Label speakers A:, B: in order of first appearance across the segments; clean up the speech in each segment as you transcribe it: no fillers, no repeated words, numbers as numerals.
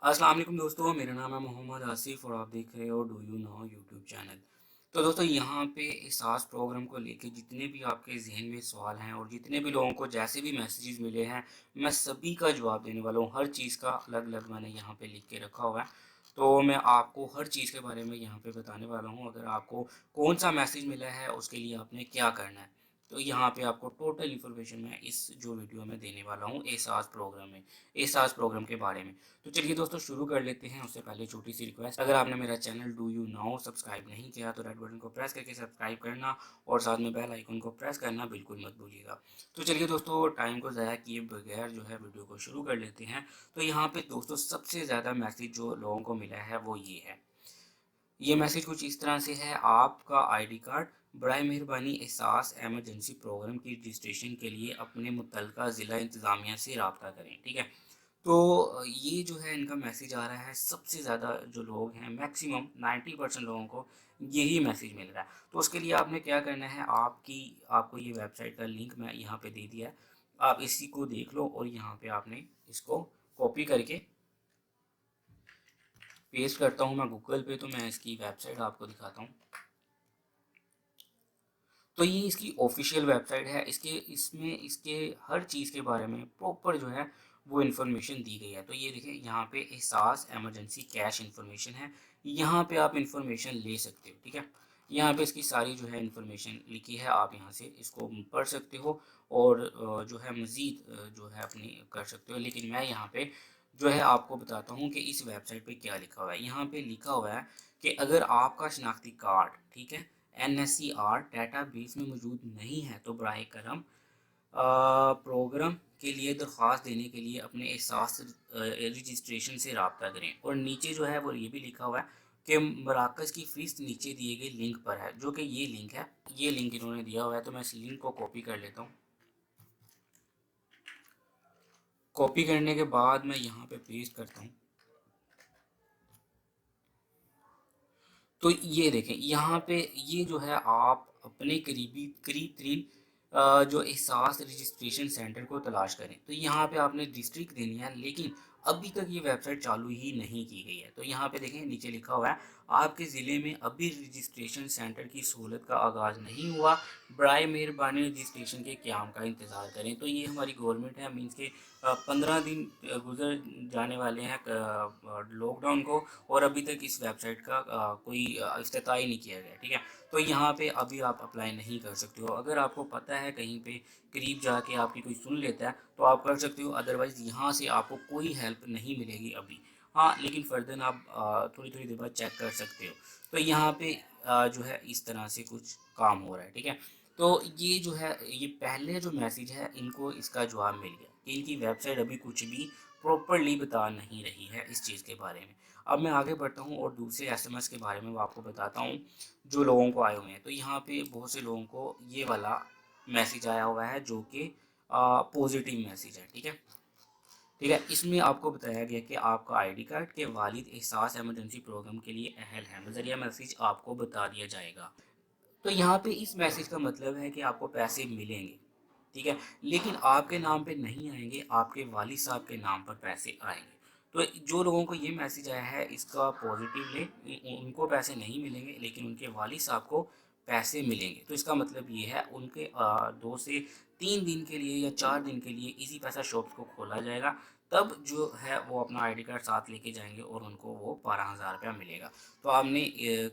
A: अस्सलाम वालेकुम दोस्तों, मेरा नाम है मोहम्मद आसिफ और आप देख रहे हो do you know YouTube channel. तो दोस्तों यहाँ पे इस आज प्रोग्राम को लेके जितने भी आपके जहन में सवाल हैं और जितने भी लोगों को जैसे भी मैसेजेस मिले हैं, मैं सभी का जवाब देने वाला हूँ। हर चीज़ का अलग अलग मैंने यहाँ पे लिख के रखा हुआ है। तो मैं आपको हर चीज़ के बारे में यहाँ पे बताने वाला हूँ। अगर आपको कौन सा मैसेज मिला है उसके लिए आपने क्या करना है, तो यहाँ पे आपको टोटल इन्फॉर्मेशन मैं इस जो वीडियो में देने वाला हूँ एहसास प्रोग्राम में, एहसास प्रोग्राम के बारे में। तो चलिए दोस्तों शुरू कर लेते हैं। उससे पहले छोटी सी रिक्वेस्ट, अगर आपने मेरा channel do you now subscribe नहीं किया तो रेड बटन को प्रेस करके सब्सक्राइब करना और साथ में बेल आइकन को प्रेस करना बिल्कुल मत भूलिएगा। तो चलिए दोस्तों टाइम को ज़ाया किए बगैर जो है वीडियो को शुरू कर लेते हैं। तो यहाँ पे दोस्तों सबसे ज़्यादा मैसेज जो लोगों को मिला है वो ये है। ये मैसेज कुछ इस तरह से है, आपका आईडी कार्ड बराए मेहरबानी एहसास एमरजेंसी प्रोग्राम की रजिस्ट्रेशन के लिए अपने मुतलका ज़िला इंतज़ामिया से रब्ता करें। ठीक है। तो ये जो है इनका मैसेज आ रहा है, सबसे ज़्यादा जो लोग हैं मैक्सिमम 90% लोगों को यही मैसेज मिल रहा है। तो उसके लिए आपने क्या करना है, आपको ये वेबसाइट का लिंक मैं यहाँ पे दे दिया है, आप इसी को देख लो और यहाँ पे आपने इसको कॉपी करके पेस्ट करता हूँ मैं गूगल पे। तो मैं इसकी वेबसाइट आपको दिखाता हूँ। तो ये इसकी ऑफिशियल वेबसाइट है। इसके हर चीज़ के बारे में प्रॉपर जो है वो इन्फॉर्मेशन दी गई है। तो ये देखिए यहाँ पे एहसास एमरजेंसी कैश इन्फॉर्मेशन है, यहाँ पे आप इन्फॉर्मेशन ले सकते हो। ठीक है। यहाँ पे इसकी सारी जो है इन्फॉर्मेशन लिखी है, आप यहाँ से इसको पढ़ सकते हो और जो है मज़ीद जो है अपनी कर सकते हो। लेकिन मैं यहाँ पे जो है आपको बताता हूँ कि इस वेबसाइट पे क्या लिखा हुआ है। यहाँ पे लिखा हुआ है कि अगर आपका शनाख्ती कार्ड, ठीक है, NSER डेटाबेस में मौजूद नहीं है तो बराए करम प्रोग्राम के लिए दरख्वास्त देने के लिए अपने एहसास रजिस्ट्रेशन से रब्ता करें। और नीचे जो है वो ये भी लिखा हुआ है कि मराकज़ की फ़ीस नीचे दिए गए लिंक पर है, जो कि ये लिंक है। ये लिंक इन्होंने दिया हुआ है, तो मैं इस लिंक को कॉपी कर लेता हूँ। कॉपी करने के बाद मैं यहाँ पे पेस्ट करता हूँ। तो ये देखें यहाँ पे ये जो है आप अपने करीब तरीन जो एहसास रजिस्ट्रेशन सेंटर को तलाश करें। तो यहाँ पे आपने डिस्ट्रिक्ट देनी है, लेकिन अभी तक ये वेबसाइट चालू ही नहीं की गई है। तो यहाँ पे देखें नीचे लिखा हुआ है, आपके ज़िले में अभी रजिस्ट्रेशन सेंटर की सहूलत का आगाज़ नहीं हुआ, बराए मेहरबानी रजिस्ट्रेशन के क़याम का इंतज़ार करें। तो ये हमारी गवर्नमेंट है, मीन्स के 15 दिन गुजर जाने वाले हैं लॉकडाउन को और अभी तक इस वेबसाइट का कोई इफ्तिताह ही नहीं किया गया। ठीक है। तो यहाँ पे अभी आप अप्लाई नहीं कर सकते हो। अगर आपको पता है कहीं पे करीब जाके आपकी कोई सुन लेता है तो आप कर सकते हो, अदरवाइज़ यहाँ से आपको कोई हेल्प नहीं मिलेगी अभी। हाँ, लेकिन फ़र्दर आप थोड़ी थोड़ी देर बाद चेक कर सकते हो। तो यहाँ पे जो है इस तरह से कुछ काम हो रहा है। ठीक है। तो ये जो है ये पहले जो मैसेज है इनको इसका जवाब मिल गया कि इनकी वेबसाइट अभी कुछ भी प्रॉपरली बता नहीं रही है इस चीज़ के बारे में। अब मैं आगे बढ़ता हूँ और दूसरे एसएमएस के बारे में वो आपको बताता हूँ जो लोगों को आए हुए हैं। तो यहाँ पे बहुत से लोगों को ये वाला मैसेज आया हुआ है जो कि पॉजिटिव मैसेज है। ठीक है। ठीक है। इसमें आपको बताया गया कि आपका आईडी कार्ड के वालिद एहसास इमरजेंसी प्रोग्राम के लिए अहल है, नज़रिया मैसेज आपको बता दिया जाएगा। तो यहाँ पे इस मैसेज का मतलब है कि आपको पैसे मिलेंगे। ठीक है। लेकिन आपके नाम पे नहीं आएंगे, आपके वालिद साहब के नाम पर पैसे आएंगे। तो जो लोगों को ये मैसेज आया है इसका पॉजिटिव ले, उनको पैसे नहीं मिलेंगे लेकिन उनके वालिद साहब को पैसे मिलेंगे। तो इसका मतलब ये है उनके 2 से 3 दिन के लिए या 4 दिन के लिए इजी पैसा शॉप्स को खोला जाएगा। तब जो है वो अपना आईडी कार्ड साथ लेके जाएंगे और उनको वो 12,000 रुपया मिलेगा। तो आपने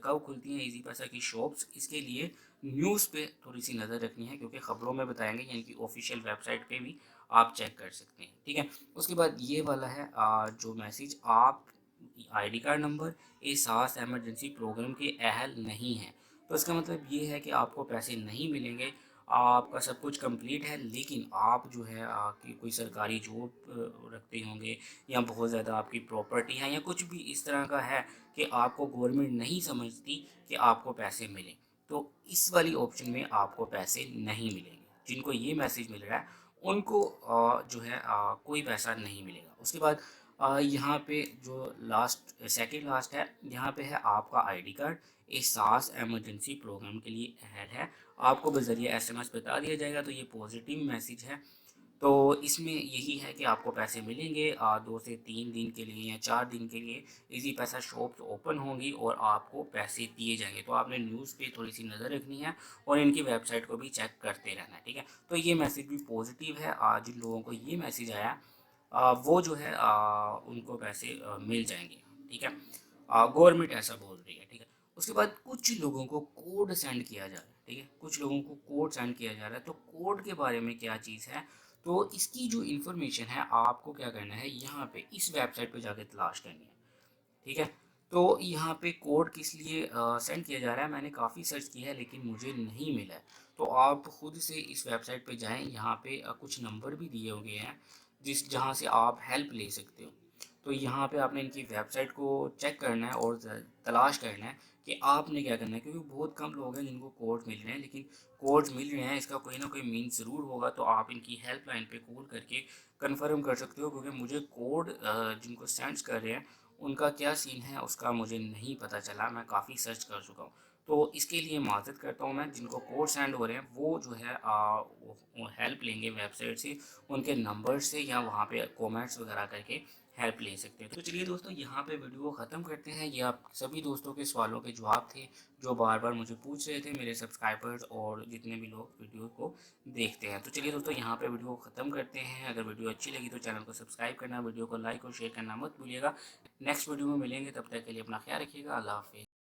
A: कब खुलती हैं इजी पैसा की शॉप्स, इसके लिए न्यूज़ पे थोड़ी सी नज़र रखनी है, क्योंकि ख़बरों में बताएंगे, यानी कि ऑफिशियल वेबसाइट पे भी आप चेक कर सकते हैं। ठीक है। उसके बाद ये वाला है जो मैसेज, आप आईडी कार्ड नंबर एहसास एमरजेंसी प्रोग्राम के अहल नहीं हैं। तो इसका मतलब ये है कि आपको पैसे नहीं मिलेंगे। आपका सब कुछ कंप्लीट है लेकिन आप जो है कि कोई सरकारी जॉब रखते होंगे या बहुत ज़्यादा आपकी प्रॉपर्टी है या कुछ भी इस तरह का है कि आपको गवर्नमेंट नहीं समझती कि आपको पैसे मिलें, तो इस वाली ऑप्शन में आपको पैसे नहीं मिलेंगे। जिनको ये मैसेज मिल रहा है उनको जो है कोई पैसा नहीं मिलेगा। उसके बाद यहाँ पे जो लास्ट सेकंड लास्ट है, यहाँ पे है आपका आईडी कार्ड एहसास एमरजेंसी प्रोग्राम के लिए अहल है, आपको बजरिया एसएमएस बता दिया जाएगा। तो ये पॉजिटिव मैसेज है। तो इसमें यही है कि आपको पैसे मिलेंगे 2 से 3 दिन के लिए या 4 दिन के लिए इजी पैसा शॉप्स ओपन होंगी और आपको पैसे दिए जाएंगे। तो आपने न्यूज़ पे थोड़ी सी नज़र रखनी है और इनकी वेबसाइट को भी चेक करते रहना है, ठीक है। तो ये मैसेज भी पॉजिटिव है, जिन लोगों को ये मैसेज आया वो जो है उनको पैसे मिल जाएंगे, ठीक है। गवर्नमेंट ऐसा बोल रही है, ठीक है। उसके बाद कुछ लोगों को कोड सेंड किया जा रहा है, ठीक है, कुछ लोगों को कोड सेंड किया जा रहा है। तो कोड के बारे में क्या चीज़ है, तो इसकी जो इन्फॉर्मेशन है आपको क्या करना है, यहाँ पे इस वेबसाइट पे जाके तलाश करनी है, ठीक है। तो यहाँ पे कोड किस लिए सेंड किया जा रहा है, मैंने काफ़ी सर्च किया है लेकिन मुझे नहीं मिला है। तो आप खुद से इस वेबसाइट पे जाएं, यहाँ पे कुछ नंबर भी दिए हुए हैं जहाँ से आप हेल्प ले सकते हो। तो यहाँ पे आपने इनकी वेबसाइट को चेक करना है और तलाश करना है कि आपने क्या करना है, क्योंकि बहुत कम लोग हैं जिनको कोड मिल रहे हैं, लेकिन कोड्स मिल रहे हैं इसका कोई ना कोई मीन ज़रूर होगा। तो आप इनकी हेल्पलाइन पे कॉल करके कंफर्म कर सकते हो, क्योंकि मुझे कोड जिनको सेंड कर रहे हैं उनका क्या सीन है उसका मुझे नहीं पता चला, मैं काफ़ी सर्च कर चुका हूँ। तो इसके लिए माज़रत करता हूँ मैं, जिनको कोड सेंड हो रहे हैं वो जो है वो हेल्प लेंगे वेबसाइट से, उनके नंबर से, या वहाँ पे कमेंट्स वगैरह करके हेल्प ले सकते हैं। तो चलिए दोस्तों, यहाँ पे वीडियो को ख़त्म करते हैं। ये आप सभी दोस्तों के सवालों के जवाब थे जो बार बार मुझे पूछ रहे थे, मेरे सब्सक्राइबर्स और जितने भी लोग वीडियो को देखते हैं। तो चलिए दोस्तों, यहाँ पे वीडियो को ख़त्म करते हैं। अगर वीडियो अच्छी लगी तो चैनल को सब्सक्राइब करना, वीडियो को लाइक और शेयर करना मत भूलिएगा। नेक्स्ट वीडियो में मिलेंगे, तब तक के लिए अपना ख्याल रखिएगा। अल्लाह हाफिज़।